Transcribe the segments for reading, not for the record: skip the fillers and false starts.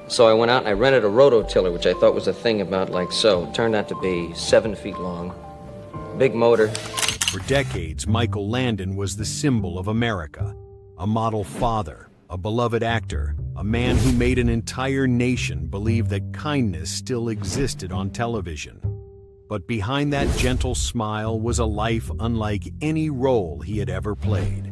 So I went out and I rented a rototiller, which I thought was a thing about like so. It turned out to be 7 feet long. Big motor. For decades, Michael Landon was the symbol of America, a model father, a beloved actor, a man who made an entire nation believe that kindness still existed on television. But behind that gentle smile was a life unlike any role he had ever played.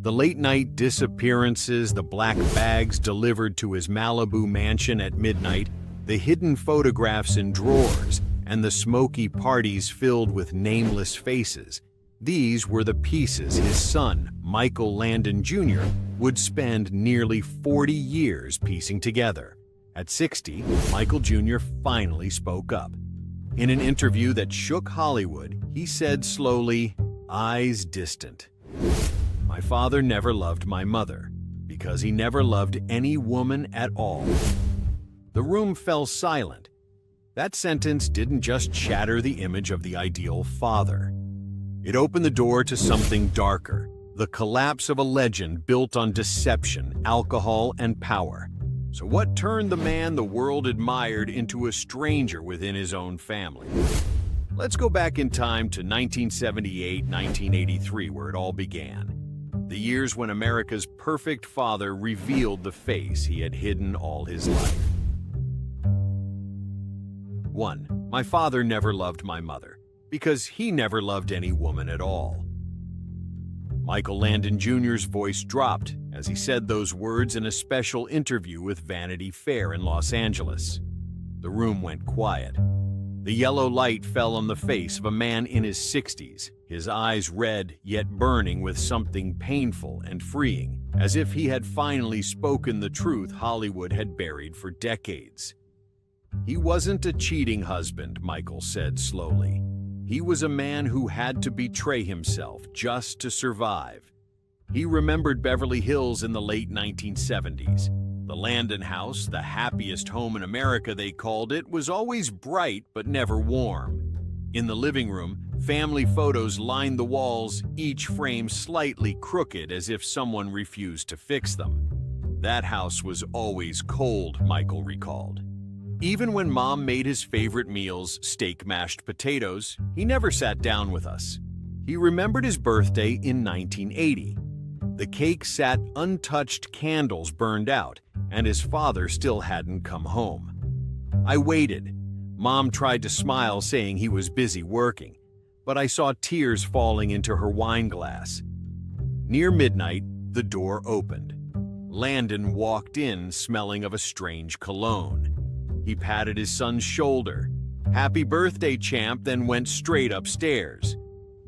The late-night disappearances, the black bags delivered to his Malibu mansion at midnight, the hidden photographs in drawers, and the smoky parties filled with nameless faces. These were the pieces his son, Michael Landon Jr., would spend nearly 40 years piecing together. At 60, Michael Jr. finally spoke up. In an interview that shook Hollywood, he said slowly, eyes distant, "My father never loved my mother, because he never loved any woman at all." The room fell silent. That sentence didn't just shatter the image of the ideal father. It opened the door to something darker, the collapse of a legend built on deception, alcohol, and power. So what turned the man the world admired into a stranger within his own family? Let's go back in time to 1978, 1983, where it all began. The years when America's perfect father revealed the face he had hidden all his life. 1. My father never loved my mother, because he never loved any woman at all. Michael Landon Jr.'s voice dropped as he said those words in a special interview with Vanity Fair in Los Angeles. The room went quiet. The yellow light fell on the face of a man in his 60s, his eyes red yet burning with something painful and freeing, as if he had finally spoken the truth Hollywood had buried for decades. He wasn't a cheating husband, Michael said slowly. He was a man who had to betray himself just to survive. He remembered Beverly Hills in the late 1970s. The Landon house, the happiest home in America they called it, was always bright but never warm. In the living room, family photos lined the walls, each frame slightly crooked as if someone refused to fix them. That house was always cold, Michael recalled. Even when Mom made his favorite meals, steak mashed potatoes, he never sat down with us. He remembered his birthday in 1980. The cake sat untouched, candles burned out, and his father still hadn't come home. I waited. Mom tried to smile, saying he was busy working, but I saw tears falling into her wine glass. Near midnight, the door opened. Landon walked in, smelling of a strange cologne. He patted his son's shoulder. "Happy birthday, champ," then went straight upstairs.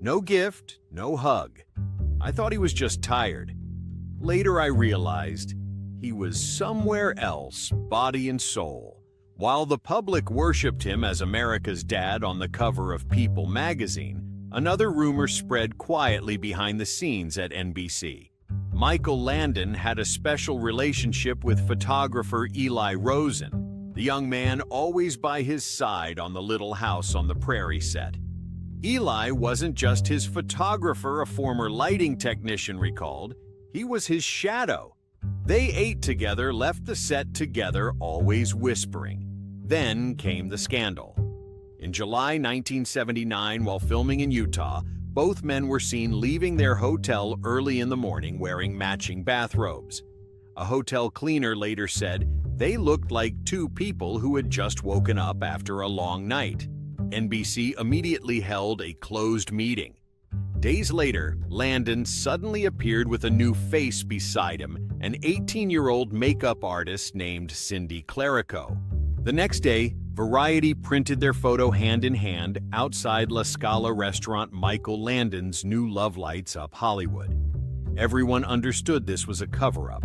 No gift, no hug. I thought he was just tired. Later I realized he was somewhere else, body and soul. While the public worshipped him as America's dad on the cover of People magazine, another rumor spread quietly behind the scenes at NBC. Michael Landon had a special relationship with photographer Eli Rosen, the young man always by his side on the Little House on the Prairie set. Eli wasn't just his photographer, a former lighting technician recalled. He was his shadow. They ate together, left the set together, always whispering. Then came the scandal. In July 1979, while filming in Utah, both men were seen leaving their hotel early in the morning wearing matching bathrobes. A hotel cleaner later said they looked like two people who had just woken up after a long night. NBC immediately held a closed meeting. Days later, Landon suddenly appeared with a new face beside him, an 18-year-old makeup artist named Cindy Clerico. The next day, Variety printed their photo hand in hand outside La Scala restaurant Michael Landon's new Love Lights Up Hollywood. Everyone understood this was a cover-up,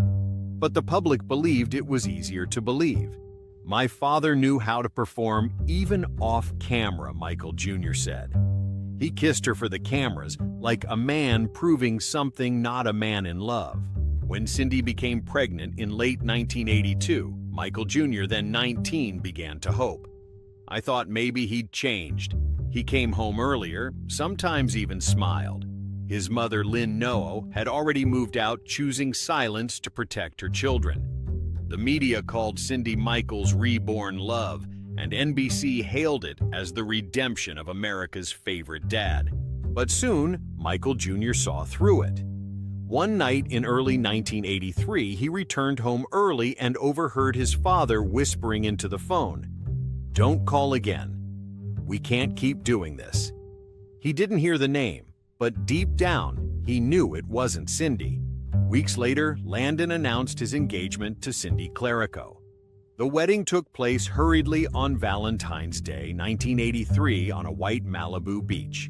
but the public believed it was easier to believe. "My father knew how to perform even off-camera," Michael Jr. said. He kissed her for the cameras, like a man proving something, not a man in love. When Cindy became pregnant in late 1982, Michael Jr., then 19, began to hope. "I thought maybe he'd changed. He came home earlier, sometimes even smiled." His mother, Lynn Noe, had already moved out, choosing silence to protect her children. The media called Cindy Michael's reborn love, and NBC hailed it as the redemption of America's favorite dad. But soon, Michael Jr. saw through it. One night in early 1983, he returned home early and overheard his father whispering into the phone, "Don't call again. We can't keep doing this." He didn't hear the name, but deep down, he knew it wasn't Cindy. Weeks later, Landon announced his engagement to Cindy Clerico. The wedding took place hurriedly on Valentine's Day, 1983, on a white Malibu beach.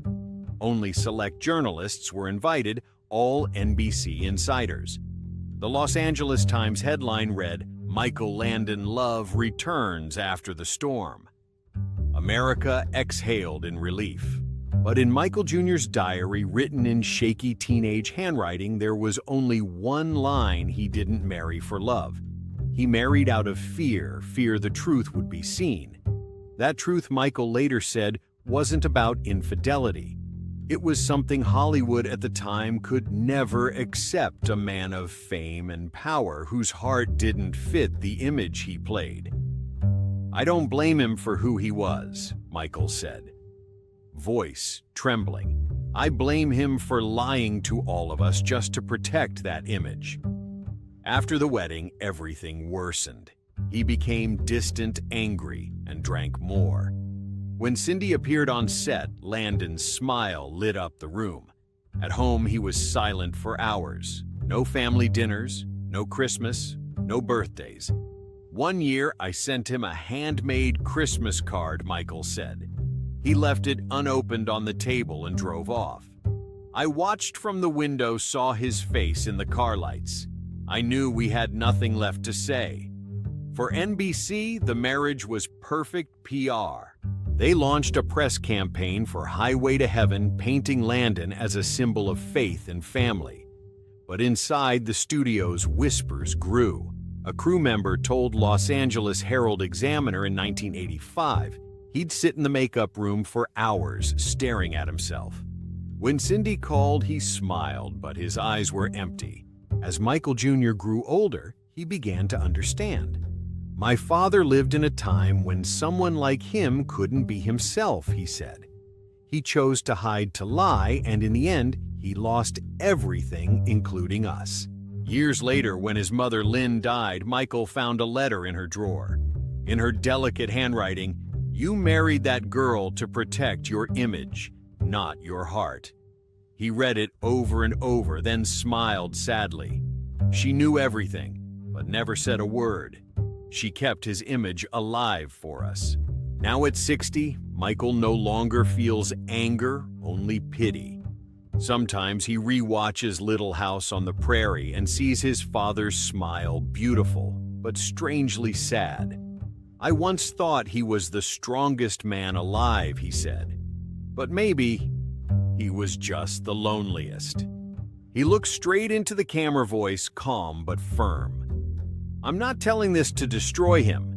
Only select journalists were invited, all NBC insiders. The Los Angeles Times headline read, "Michael Landon love returns after the storm." America exhaled in relief. But in Michael Jr.'s diary, written in shaky teenage handwriting, there was only one line: he didn't marry for love. He married out of fear the truth would be seen. That truth, Michael later said, wasn't about infidelity. It was something Hollywood at the time could never accept: a man of fame and power whose heart didn't fit the image he played. "I don't blame him for who he was," Michael said, voice trembling. "I blame him for lying to all of us just to protect that image." After the wedding, everything worsened. He became distant, angry, and drank more. When Cindy appeared on set, Landon's smile lit up the room. At home, he was silent for hours. No family dinners, no Christmas, no birthdays. "One year, I sent him a handmade Christmas card," Michael said. "He left it unopened on the table and drove off. I watched from the window, saw his face in the car lights. I knew we had nothing left to say." For NBC, the marriage was perfect PR. They launched a press campaign for Highway to Heaven, painting Landon as a symbol of faith and family. But inside the studios, whispers grew. A crew member told Los Angeles Herald-Examiner in 1985 he'd sit in the makeup room for hours, staring at himself. When Cindy called, he smiled, but his eyes were empty. As Michael Jr. grew older, he began to understand. "My father lived in a time when someone like him couldn't be himself," he said. "He chose to hide, to lie, and in the end, he lost everything, including us." Years later, when his mother Lynn died, Michael found a letter in her drawer. In her delicate handwriting, "You married that girl to protect your image, not your heart." He read it over and over, then smiled sadly. She knew everything, but never said a word. She kept his image alive for us. Now at 60, Michael no longer feels anger, only pity. Sometimes he re-watches Little House on the Prairie and sees his father's smile, beautiful, but strangely sad. "I once thought he was the strongest man alive," he said. "But maybe he was just the loneliest." He looked straight into the camera, voice calm but firm. "I'm not telling this to destroy him.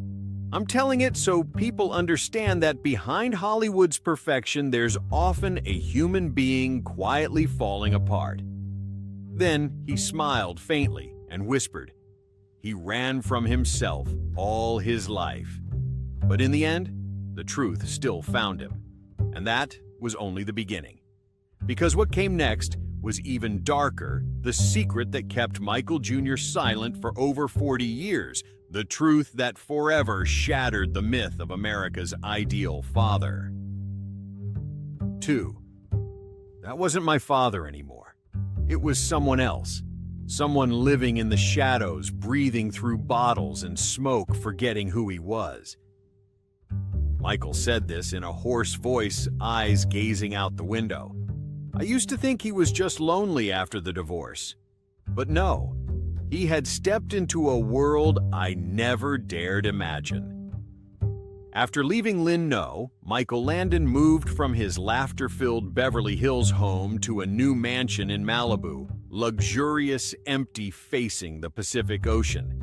I'm telling it so people understand that behind Hollywood's perfection, there's often a human being quietly falling apart." Then he smiled faintly and whispered, "He ran from himself all his life. But in the end, the truth still found him. And that was only the beginning." Because what came next was even darker, the secret that kept Michael Jr. silent for over 40 years, the truth that forever shattered the myth of America's ideal father. 2. That wasn't my father anymore. It was someone else. Someone living in the shadows, breathing through bottles and smoke, forgetting who he was. Michael said this in a hoarse voice, eyes gazing out the window. "I used to think he was just lonely after the divorce. But no, he had stepped into a world I never dared imagine." After leaving Lynn No, Michael Landon moved from his laughter-filled Beverly Hills home to a new mansion in Malibu, luxurious, empty, facing the Pacific Ocean.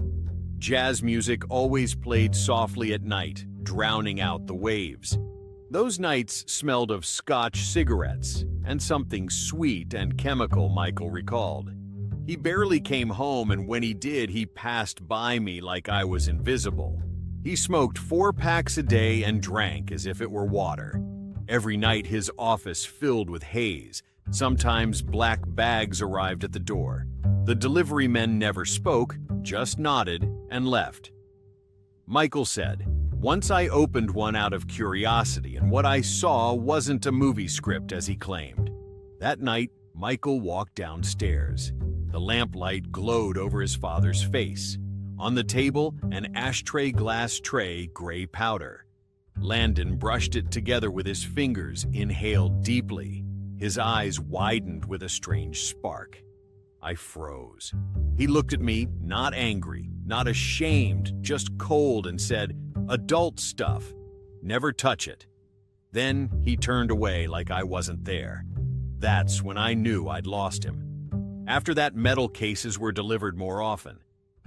Jazz music always played softly at night, drowning out the waves. Those nights smelled of Scotch cigarettes and something sweet and chemical, Michael recalled. He barely came home, and when he did, he passed by me like I was invisible. He smoked 4 packs a day and drank as if it were water. Every night his office filled with haze. Sometimes black bags arrived at the door. The delivery men never spoke, just nodded and left. Michael said, "Once I opened one out of curiosity, and what I saw wasn't a movie script as he claimed." That night, Michael walked downstairs. The lamplight glowed over his father's face. On the table, an ashtray glass tray, gray powder. Landon brushed it together with his fingers, inhaled deeply. His eyes widened with a strange spark. I froze. He looked at me, not angry, not ashamed, just cold, and said, "Adult stuff. Never touch it." Then he turned away like I wasn't there. That's when I knew I'd lost him. After that, metal cases were delivered more often.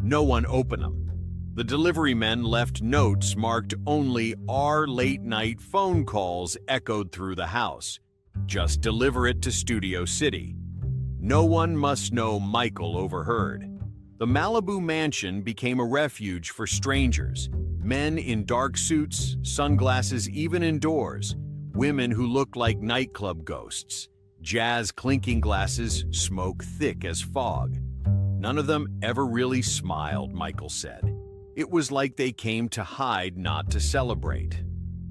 No one opened them. The delivery men left notes marked only "our late-night phone calls" echoed through the house. Just deliver it to Studio City. No one must know Michael overheard. The Malibu mansion became a refuge for strangers. Men in dark suits, sunglasses even indoors. Women who looked like nightclub ghosts. Jazz clinking glasses, smoke thick as fog. None of them ever really smiled, Michael said. It was like they came to hide, not to celebrate.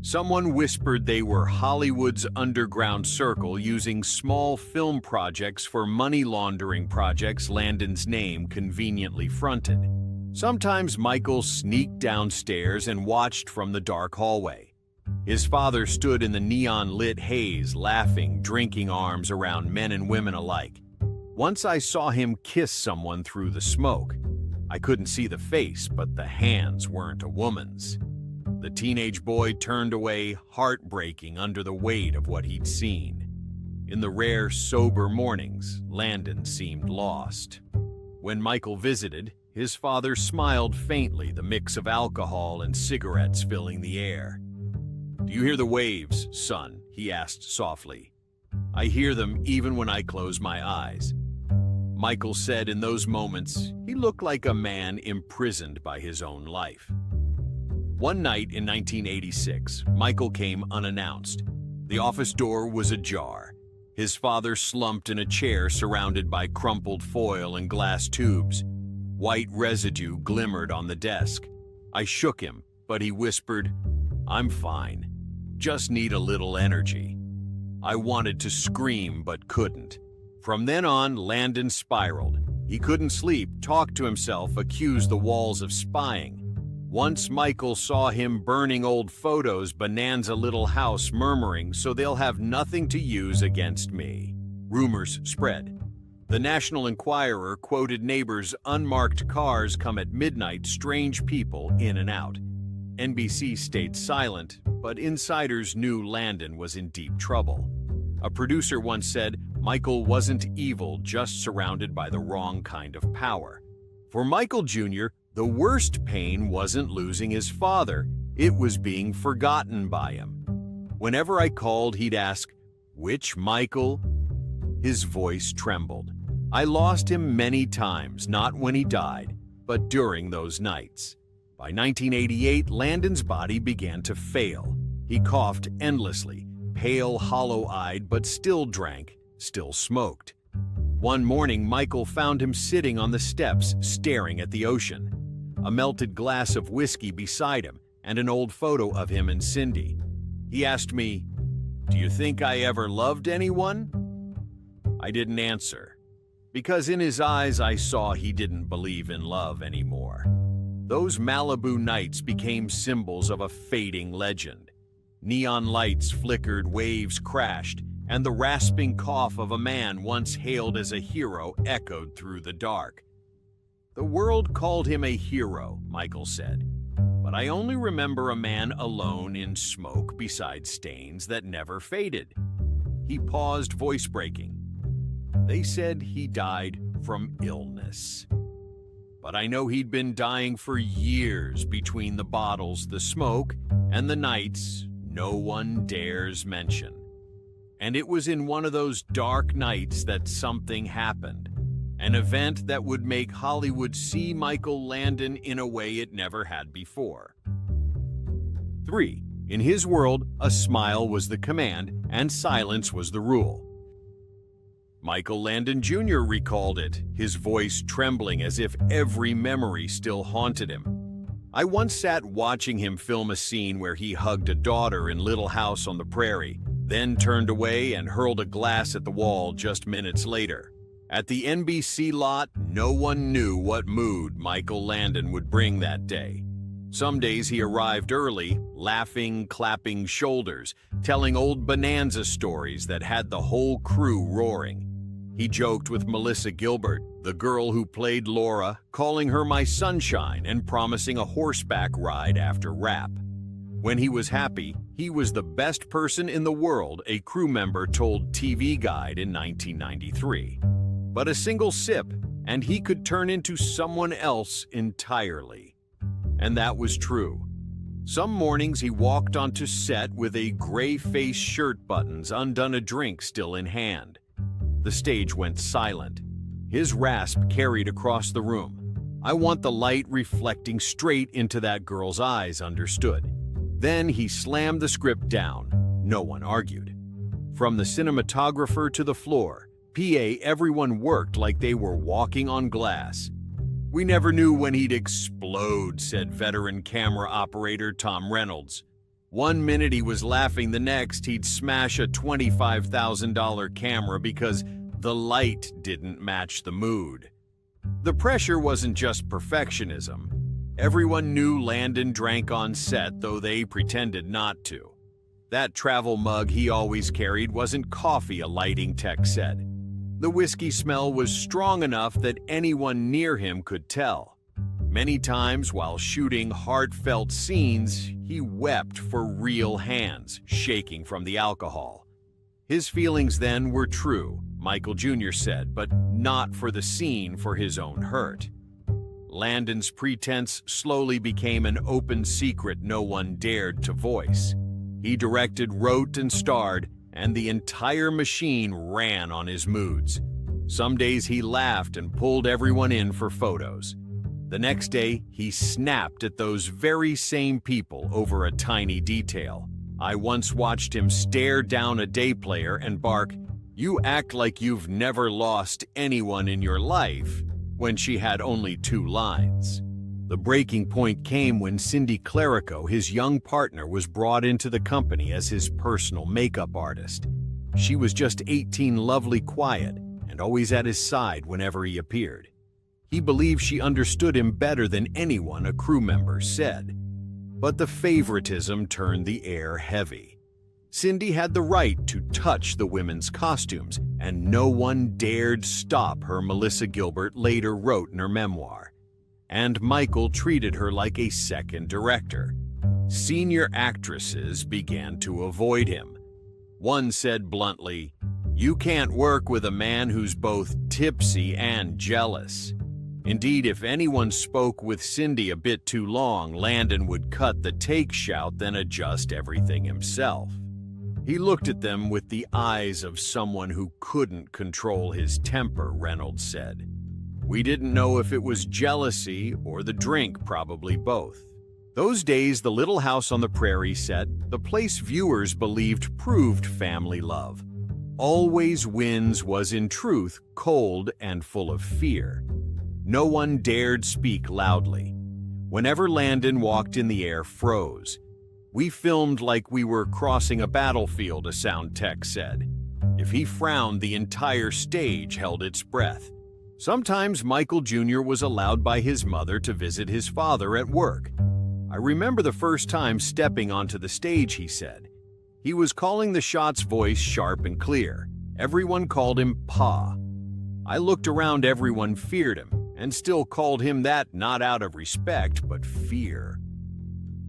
Someone whispered they were Hollywood's underground circle, using small film projects for money laundering projects Landon's name conveniently fronted. Sometimes Michael sneaked downstairs and watched from the dark hallway. His father stood in the neon-lit haze, laughing, drinking arms around men and women alike. Once I saw him kiss someone through the smoke. I couldn't see the face, but the hands weren't a woman's. The teenage boy turned away, heartbreaking under the weight of what he'd seen. In the rare, sober mornings, Landon seemed lost. When Michael visited, his father smiled faintly, the mix of alcohol and cigarettes filling the air. "Do you hear the waves, son?" he asked softly. "I hear them even when I close my eyes." Michael said in those moments, he looked like a man imprisoned by his own life. One night in 1986, Michael came unannounced. The office door was ajar. His father slumped in a chair surrounded by crumpled foil and glass tubes. White residue glimmered on the desk. I shook him, but he whispered, "I'm fine. Just need a little energy." I wanted to scream, but couldn't. From then on, Landon spiraled. He couldn't sleep, talked to himself, accused the walls of spying. Once Michael saw him burning old photos, Bonanza Little House, murmuring, "So they'll have nothing to use against me." Rumors spread. The National Enquirer quoted neighbors' unmarked cars come at midnight, strange people in and out. NBC stayed silent, but insiders knew Landon was in deep trouble. A producer once said, Michael wasn't evil, just surrounded by the wrong kind of power. For Michael Jr., the worst pain wasn't losing his father, it was being forgotten by him. Whenever I called, he'd ask, "Which Michael?" His voice trembled. I lost him many times, not when he died, but during those nights. By 1988, Landon's body began to fail. He coughed endlessly, pale, hollow-eyed, but still drank, still smoked. One morning, Michael found him sitting on the steps, staring at the ocean. A melted glass of whiskey beside him, and an old photo of him and Cindy. He asked me, "Do you think I ever loved anyone?" I didn't answer, because in his eyes I saw he didn't believe in love anymore. Those Malibu nights became symbols of a fading legend. Neon lights flickered, waves crashed, and the rasping cough of a man once hailed as a hero echoed through the dark. The world called him a hero, Michael said, but I only remember a man alone in smoke beside stains that never faded. He paused, voice breaking. They said he died from illness. But I know he'd been dying for years between the bottles, the smoke, and the nights no one dares mention. And it was in one of those dark nights that something happened. an event that would make Hollywood see Michael Landon in a way it never had before. 3. In his world, a smile was the command and silence was the rule. Michael Landon Jr. recalled it, his voice trembling as if every memory still haunted him. I once sat watching him film a scene where he hugged a daughter in Little House on the Prairie, then turned away and hurled a glass at the wall just minutes later. At the NBC lot, no one knew what mood Michael Landon would bring that day. Some days he arrived early, laughing, clapping shoulders, telling old bonanza stories that had the whole crew roaring. He joked with Melissa Gilbert, the girl who played Laura, calling her my sunshine and promising a horseback ride after rap. When he was happy, he was the best person in the world, a crew member told TV Guide in 1993. But a single sip, and he could turn into someone else entirely. And that was true. Some mornings he walked onto set with a gray-faced shirt buttons undone, a drink still in hand. The stage went silent. His rasp carried across the room. I want the light reflecting straight into that girl's eyes, understood. Then he slammed the script down. No one argued. From the cinematographer to the floor, PA, everyone worked like they were walking on glass. We never knew when he'd explode, said veteran camera operator Tom Reynolds. One minute he was laughing, the next he'd smash a $25,000 camera because the light didn't match the mood. The pressure wasn't just perfectionism. Everyone knew Landon drank on set, though they pretended not to. That travel mug he always carried wasn't coffee, a lighting tech said. The whiskey smell was strong enough that anyone near him could tell. Many times while shooting heartfelt scenes, he wept for real hands, shaking from the alcohol. His feelings then were true, Michael Jr. said, but not for the scene, for his own hurt. Landon's pretense slowly became an open secret no one dared to voice. He directed, wrote, and starred, and the entire machine ran on his moods. Some days he laughed and pulled everyone in for photos. The next day, he snapped at those very same people over a tiny detail. I once watched him stare down a day player and bark, "You act like you've never lost anyone in your life," when she had only 2 lines. The breaking point came when Cindy Clerico, his young partner, was brought into the company as his personal makeup artist. She was just 18, lovely, quiet, and always at his side whenever he appeared. He believed she understood him better than anyone, a crew member said. But the favoritism turned the air heavy. Cindy had the right to touch the women's costumes, and no one dared stop her, Melissa Gilbert later wrote in her memoir. And Michael treated her like a second director. Senior actresses began to avoid him. One said bluntly, "You can't work with a man who's both tipsy and jealous." Indeed, if anyone spoke with Cindy a bit too long, Landon would cut the take shout, then adjust everything himself. He looked at them with the eyes of someone who couldn't control his temper, Reynolds said. We didn't know if it was jealousy or the drink, probably both. Those days, the Little House on the Prairie set, the place viewers believed proved family love. Always Wins was in truth cold and full of fear. No one dared speak loudly. Whenever Landon walked in, the air froze. We filmed like we were crossing a battlefield, a sound tech said. If he frowned, the entire stage held its breath. Sometimes Michael Jr. was allowed by his mother to visit his father at work. I remember the first time stepping onto the stage, he said. He was calling the shots, voice sharp and clear. Everyone called him Pa. I looked around, everyone feared him, and still called him that, not out of respect, but fear.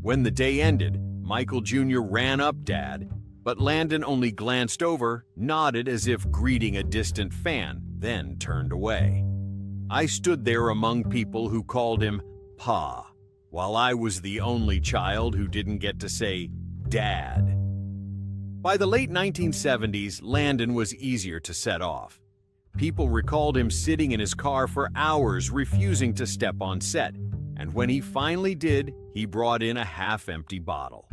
When the day ended, Michael Jr. ran up, "Dad," but Landon only glanced over, nodded as if greeting a distant fan, then turned away. I stood there among people who called him Pa, while I was the only child who didn't get to say Dad. By the late 1970s, Landon was easier to set off. People recalled him sitting in his car for hours, refusing to step on set, and when he finally did, he brought in a half-empty bottle.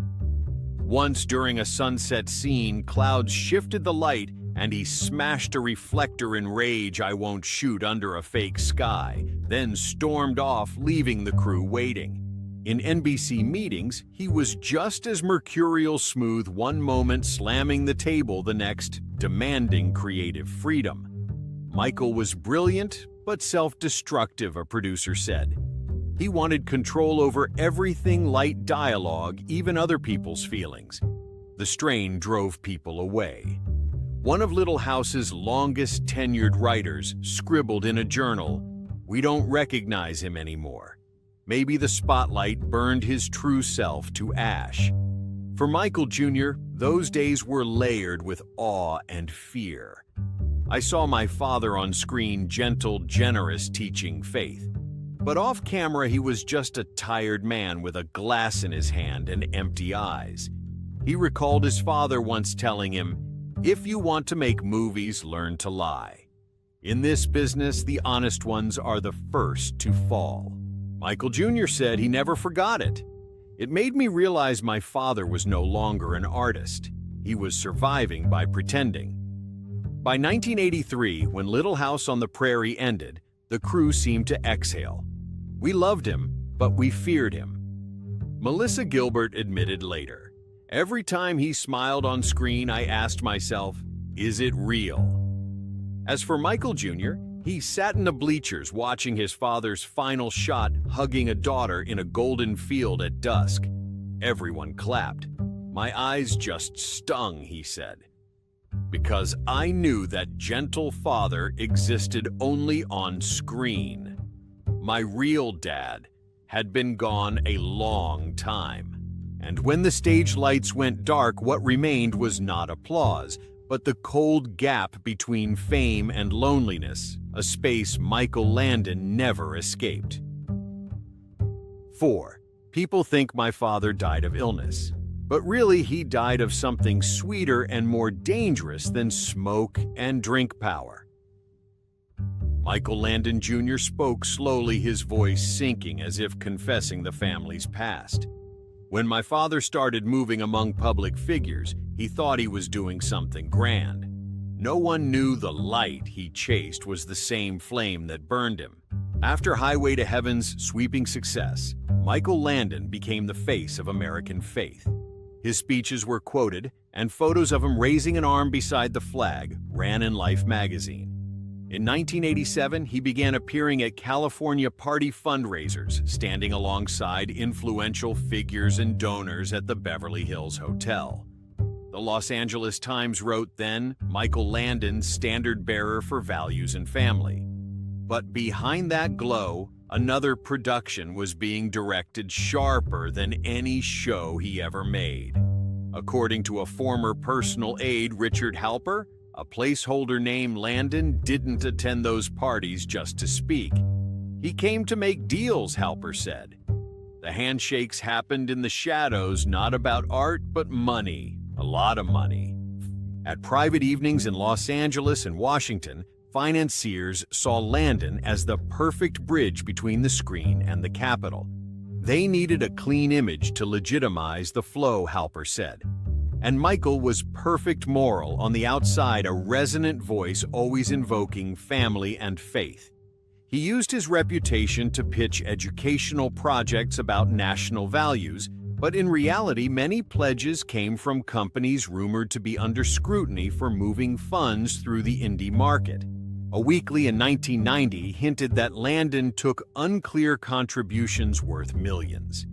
Once during a sunset scene, clouds shifted the light and he smashed a reflector in rage. "I won't shoot under a fake sky," then stormed off, leaving the crew waiting. In NBC meetings, he was just as mercurial smooth one moment, slamming the table the next, demanding creative freedom. Michael was brilliant, but self-destructive, a producer said. He wanted control over everything, light dialogue, even other people's feelings. The strain drove people away. One of Little House's longest tenured writers scribbled in a journal, "We don't recognize him anymore. Maybe the spotlight burned his true self to ash." For Michael Jr., those days were layered with awe and fear. "I saw my father on screen, gentle, generous, teaching faith. But off camera, he was just a tired man with a glass in his hand and empty eyes." He recalled his father once telling him, "If you want to make movies, learn to lie. In this business, the honest ones are the first to fall." Michael Jr. said he never forgot it. "It made me realize my father was no longer an artist. He was surviving by pretending." By 1983, when Little House on the Prairie ended, the crew seemed to exhale. "We loved him, but we feared him." Melissa Gilbert admitted later, "Every time he smiled on screen, I asked myself, is it real?" As for Michael Jr., he sat in the bleachers watching his father's final shot, hugging a daughter in a golden field at dusk. Everyone clapped. "My eyes just stung," he said, "because I knew that gentle father existed only on screen. My real dad had been gone a long time." And when the stage lights went dark, what remained was not applause, but the cold gap between fame and loneliness, a space Michael Landon never escaped. 4. People think my father died of illness, but really he died of something sweeter and more dangerous than smoke and drink power. Michael Landon Jr. spoke slowly, his voice sinking as if confessing the family's past. "When my father started moving among public figures, he thought he was doing something grand. No one knew the light he chased was the same flame that burned him." After Highway to Heaven's sweeping success, Michael Landon became the face of American faith. His speeches were quoted, and photos of him raising an arm beside the flag ran in Life magazine. In 1987, he began appearing at California party fundraisers, standing alongside influential figures and donors at the Beverly Hills Hotel. The Los Angeles Times wrote then, "Michael Landon, standard-bearer for values and family." But behind that glow, another production was being directed sharper than any show he ever made. According to a former personal aide, Richard Halper, a placeholder named Landon didn't attend those parties just to speak. He came to make deals, Halper said. The handshakes happened in the shadows, not about art, but money. A lot of money. At private evenings in Los Angeles and Washington, financiers saw Landon as the perfect bridge between the screen and the Capitol. They needed a clean image to legitimize the flow, Halper said. And Michael was perfect moral on the outside, a resonant voice always invoking family and faith. He used his reputation to pitch educational projects about national values, but in reality, many pledges came from companies rumored to be under scrutiny for moving funds through the indie market. A weekly in 1990 hinted that Landon took unclear contributions worth millions.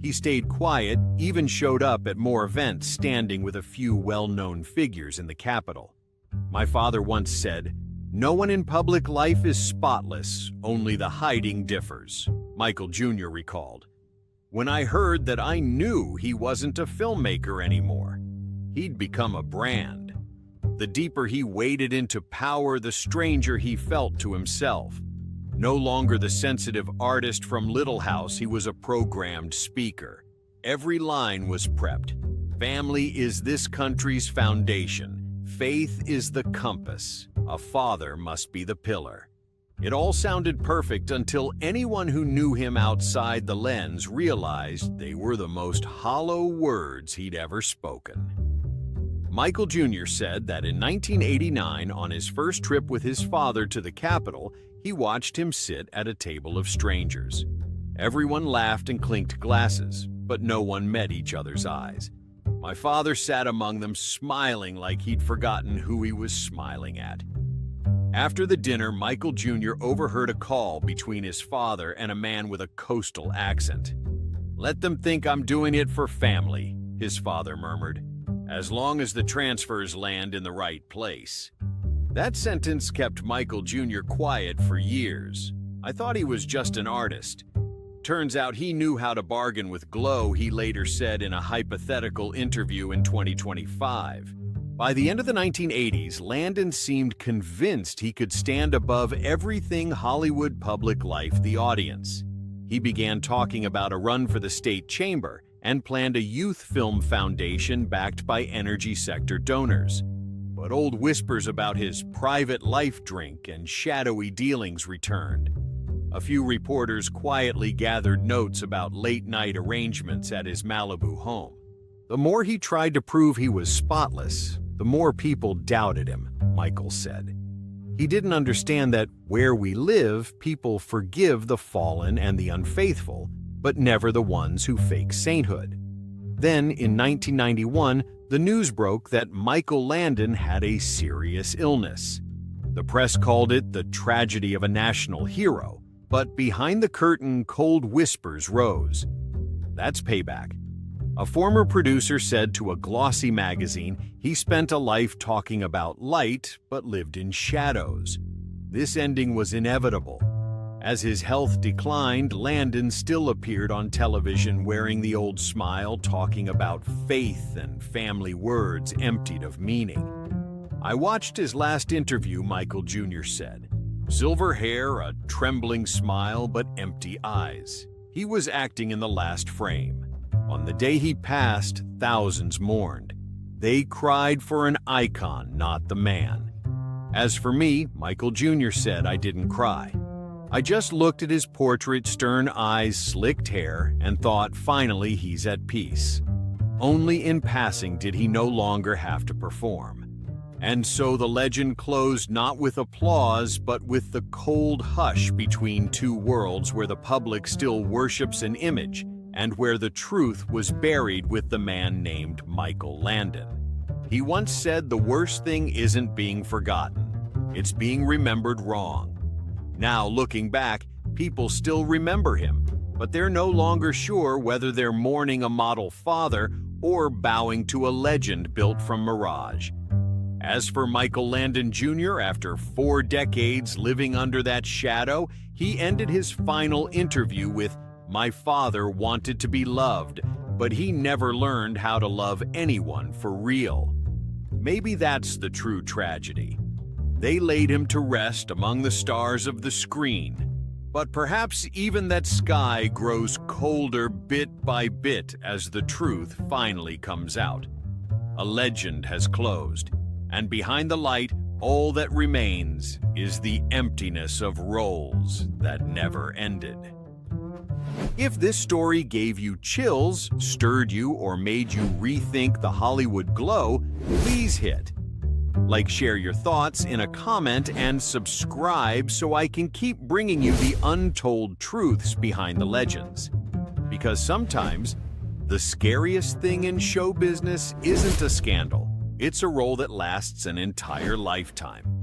He stayed quiet, even showed up at more events, standing with a few well-known figures in the Capitol. My father once said, "No one in public life is spotless, only the hiding differs," Michael Jr. recalled. When I heard that, I knew he wasn't a filmmaker anymore. He'd become a brand. The deeper he waded into power, the stranger he felt to himself. No longer the sensitive artist from Little House, he was a programmed speaker. Every line was prepped. Family is this country's foundation. Faith is the compass. A father must be the pillar. It all sounded perfect until anyone who knew him outside the lens realized they were the most hollow words he'd ever spoken. Michael Jr. said that in 1989, on his first trip with his father to the Capitol, he watched him sit at a table of strangers. Everyone laughed and clinked glasses, but no one met each other's eyes. My father sat among them smiling like he'd forgotten who he was smiling at. After the dinner, Michael Jr. overheard a call between his father and a man with a coastal accent. "Let them think I'm doing it for family," his father murmured, "as long as the transfers land in the right place." That sentence kept Michael Jr. quiet for years. "I thought he was just an artist. Turns out he knew how to bargain with Glow," he later said in a hypothetical interview in 2025. By the end of the 1980s, Landon seemed convinced he could stand above everything Hollywood public life the audience. He began talking about a run for the state chamber and planned a youth film foundation backed by energy sector donors. But old whispers about his private life drink and shadowy dealings returned. A few reporters quietly gathered notes about late-night arrangements at his Malibu home. The more he tried to prove he was spotless, the more people doubted him, Michael said. He didn't understand that where we live, people forgive the fallen and the unfaithful, but never the ones who fake sainthood. Then, in 1991, the news broke that Michael Landon had a serious illness. The press called it the tragedy of a national hero, but behind the curtain, cold whispers rose. That's payback. A former producer said to a glossy magazine he spent a life talking about light but lived in shadows. This ending was inevitable. As his health declined, Landon still appeared on television wearing the old smile, talking about faith and family words emptied of meaning. "I watched his last interview," Michael Jr. said. "Silver hair, a trembling smile, but empty eyes. He was acting in the last frame. On the day he passed, thousands mourned. They cried for an icon, not the man. As for me," Michael Jr. said, "I didn't cry. I just looked at his portrait, stern eyes, slicked hair, and thought, finally, he's at peace. Only in passing did he no longer have to perform." And so the legend closed not with applause, but with the cold hush between two worlds where the public still worships an image and where the truth was buried with the man named Michael Landon. He once said the worst thing isn't being forgotten, it's being remembered wrong. Now, looking back, people still remember him, but they're no longer sure whether they're mourning a model father or bowing to a legend built from mirage. As for Michael Landon Jr., after 4 decades living under that shadow, he ended his final interview with, "My father wanted to be loved, but he never learned how to love anyone for real." Maybe that's the true tragedy. They laid him to rest among the stars of the screen. But perhaps even that sky grows colder bit by bit as the truth finally comes out. A legend has closed, and behind the light, all that remains is the emptiness of roles that never ended. If this story gave you chills, stirred you, or made you rethink the Hollywood glow, please hit like, share your thoughts in a comment, and subscribe so I can keep bringing you the untold truths behind the legends. Because sometimes, the scariest thing in show business isn't a scandal. It's a role that lasts an entire lifetime.